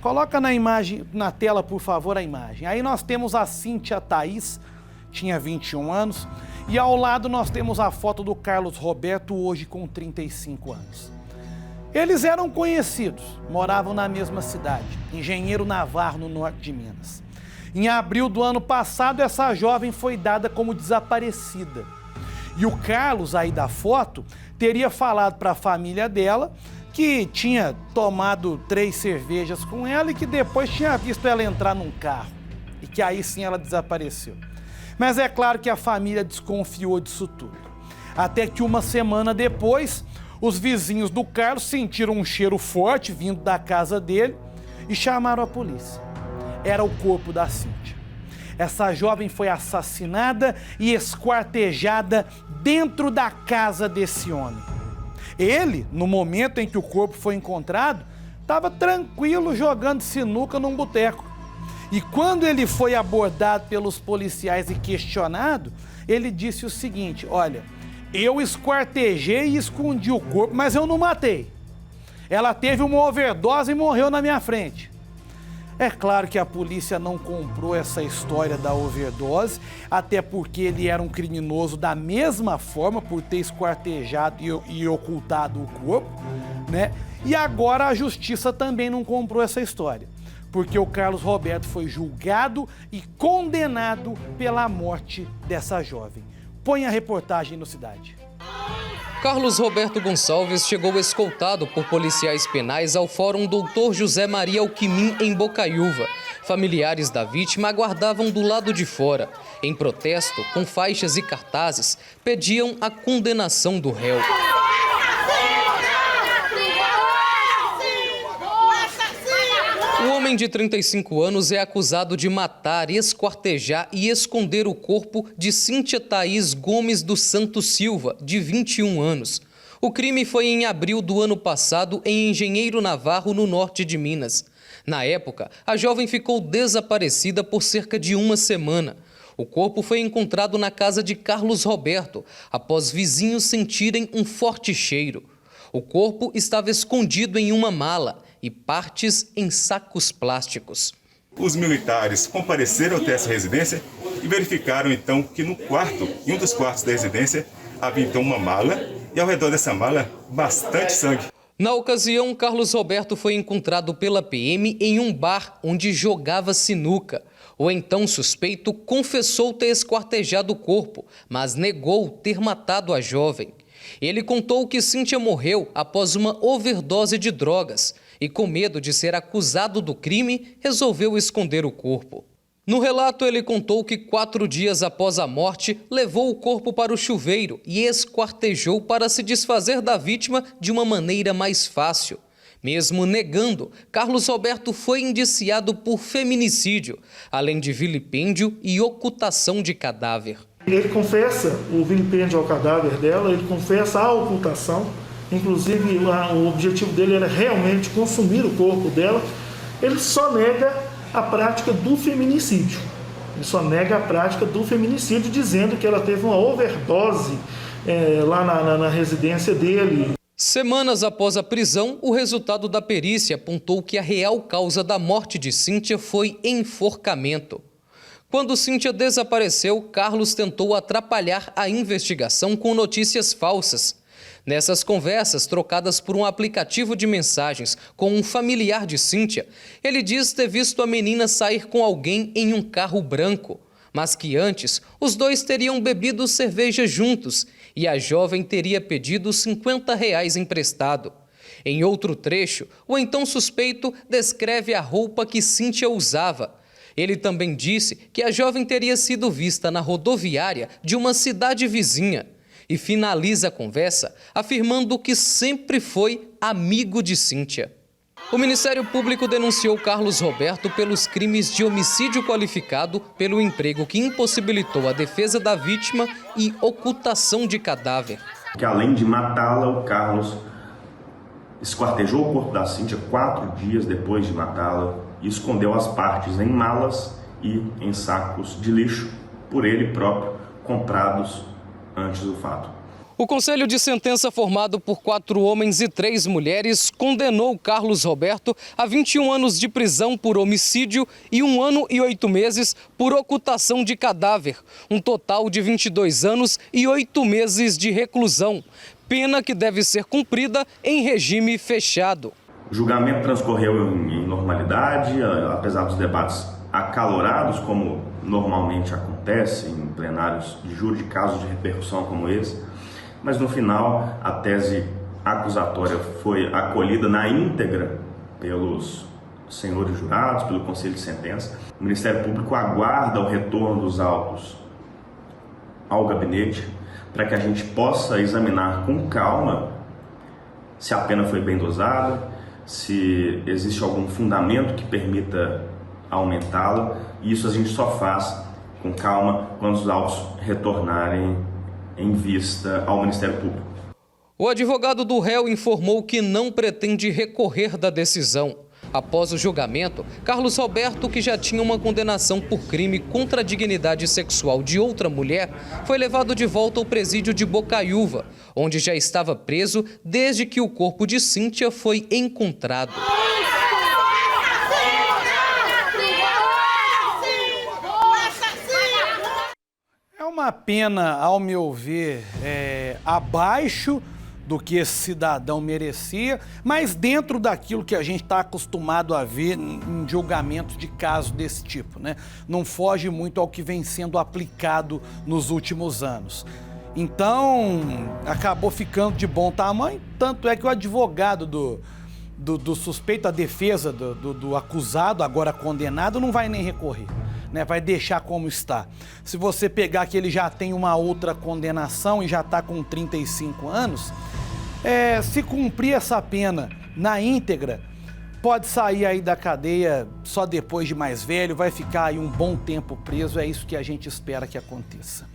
Coloca na imagem, na tela, por favor, a imagem. Aí nós temos a Cíntia Thaís, tinha 21 anos, e ao lado nós temos a foto do Carlos Roberto, hoje com 35 anos. Eles eram conhecidos, moravam na mesma cidade, Engenheiro Navarro, no norte de Minas. Em abril do ano passado, essa jovem foi dada como desaparecida. E o Carlos, aí da foto, teria falado para a família dela que tinha tomado 3 cervejas com ela e que depois tinha visto ela entrar num carro. E que aí sim ela desapareceu. Mas é claro que a família desconfiou disso tudo. Até que uma semana depois, os vizinhos do Carlos sentiram um cheiro forte vindo da casa dele e chamaram a polícia. Era o corpo da Cíntia. Essa jovem foi assassinada e esquartejada dentro da casa desse homem. Ele, no momento em que o corpo foi encontrado, estava tranquilo jogando sinuca num boteco. E quando ele foi abordado pelos policiais e questionado, ele disse o seguinte: olha, eu esquartejei e escondi o corpo, mas eu não matei. Ela teve uma overdose e morreu na minha frente. É claro que a polícia não comprou essa história da overdose, até porque ele era um criminoso da mesma forma, por ter esquartejado e ocultado o corpo, né? E agora a justiça também não comprou essa história, porque o Carlos Roberto foi julgado e condenado pela morte dessa jovem. Põe a reportagem no Cidade. Carlos Roberto Gonçalves chegou escoltado por policiais penais ao Fórum Dr. José Maria Alquimim, em Bocaiúva. Familiares da vítima aguardavam do lado de fora. Em protesto, com faixas e cartazes, pediam a condenação do réu. O homem de 35 anos é acusado de matar, esquartejar e esconder o corpo de Cíntia Thaís Gomes dos Santos Silva, de 21 anos. O crime foi em abril do ano passado em Engenheiro Navarro, no norte de Minas. Na época, a jovem ficou desaparecida por cerca de uma semana. O corpo foi encontrado na casa de Carlos Roberto, após vizinhos sentirem um forte cheiro. O corpo estava escondido em uma mala e partes em sacos plásticos. Os militares compareceram até essa residência e verificaram então que no quarto, em um dos quartos da residência, havia então uma mala e ao redor dessa mala bastante sangue. Na ocasião, Carlos Roberto foi encontrado pela PM em um bar onde jogava sinuca. O então suspeito confessou ter esquartejado o corpo, mas negou ter matado a jovem. Ele contou que Cíntia morreu após uma overdose de drogas e, com medo de ser acusado do crime, resolveu esconder o corpo. No relato, ele contou que 4 dias após a morte, levou o corpo para o chuveiro e esquartejou para se desfazer da vítima de uma maneira mais fácil. Mesmo negando, Carlos Roberto foi indiciado por feminicídio, além de vilipêndio e ocultação de cadáver. Ele confessa o vilipêndio ao cadáver dela, ele confessa a ocultação, inclusive o objetivo dele era realmente consumir o corpo dela. Ele só nega a prática do feminicídio. Ele só nega a prática do feminicídio, dizendo que ela teve uma overdose lá na residência dele. Semanas após a prisão, o resultado da perícia apontou que a real causa da morte de Cíntia foi enforcamento. Quando Cíntia desapareceu, Carlos tentou atrapalhar a investigação com notícias falsas. Nessas conversas, trocadas por um aplicativo de mensagens com um familiar de Cíntia, ele diz ter visto a menina sair com alguém em um carro branco, mas que antes os dois teriam bebido cerveja juntos e a jovem teria pedido R$50 emprestado. Em outro trecho, o então suspeito descreve a roupa que Cíntia usava. Ele também disse que a jovem teria sido vista na rodoviária de uma cidade vizinha e finaliza a conversa afirmando que sempre foi amigo de Cíntia. O Ministério Público denunciou Carlos Roberto pelos crimes de homicídio qualificado pelo emprego que impossibilitou a defesa da vítima e ocultação de cadáver. Que além de matá-la, o Carlos esquartejou o corpo da Cíntia 4 dias depois de matá-la e escondeu as partes em malas e em sacos de lixo, por ele próprio, comprados antes do fato. O Conselho de Sentença, formado por 4 homens e 3 mulheres, condenou Carlos Roberto a 21 anos de prisão por homicídio e 1 ano e 8 meses por ocultação de cadáver, um total de 22 anos e 8 meses de reclusão, pena que deve ser cumprida em regime fechado. O julgamento transcorreu em normalidade, apesar dos debates acalorados, como normalmente acontece em plenários de júri de casos de repercussão como esse. Mas no final a tese acusatória foi acolhida na íntegra pelos senhores jurados, pelo Conselho de Sentença. O Ministério Público aguarda o retorno dos autos ao gabinete para que a gente possa examinar com calma se a pena foi bem dosada, se existe algum fundamento que permita aumentá-la. E isso a gente só faz com calma quando os autos retornarem em vista ao Ministério Público. O advogado do réu informou que não pretende recorrer da decisão. Após o julgamento, Carlos Roberto, que já tinha uma condenação por crime contra a dignidade sexual de outra mulher, foi levado de volta ao presídio de Bocaiúva, onde já estava preso desde que o corpo de Cíntia foi encontrado. É uma pena, ao meu ver, abaixo do que esse cidadão merecia, mas dentro daquilo que a gente está acostumado a ver em julgamentos de casos desse tipo, né? Não foge muito ao que vem sendo aplicado nos últimos anos. Então, acabou ficando de bom tamanho, tanto é que o advogado do suspeito, a defesa do acusado, agora condenado, não vai nem recorrer, né? Vai deixar como está. Se você pegar que ele já tem uma outra condenação e já está com 35 anos, se cumprir essa pena na íntegra, pode sair aí da cadeia só depois de mais velho, vai ficar aí um bom tempo preso, é isso que a gente espera que aconteça.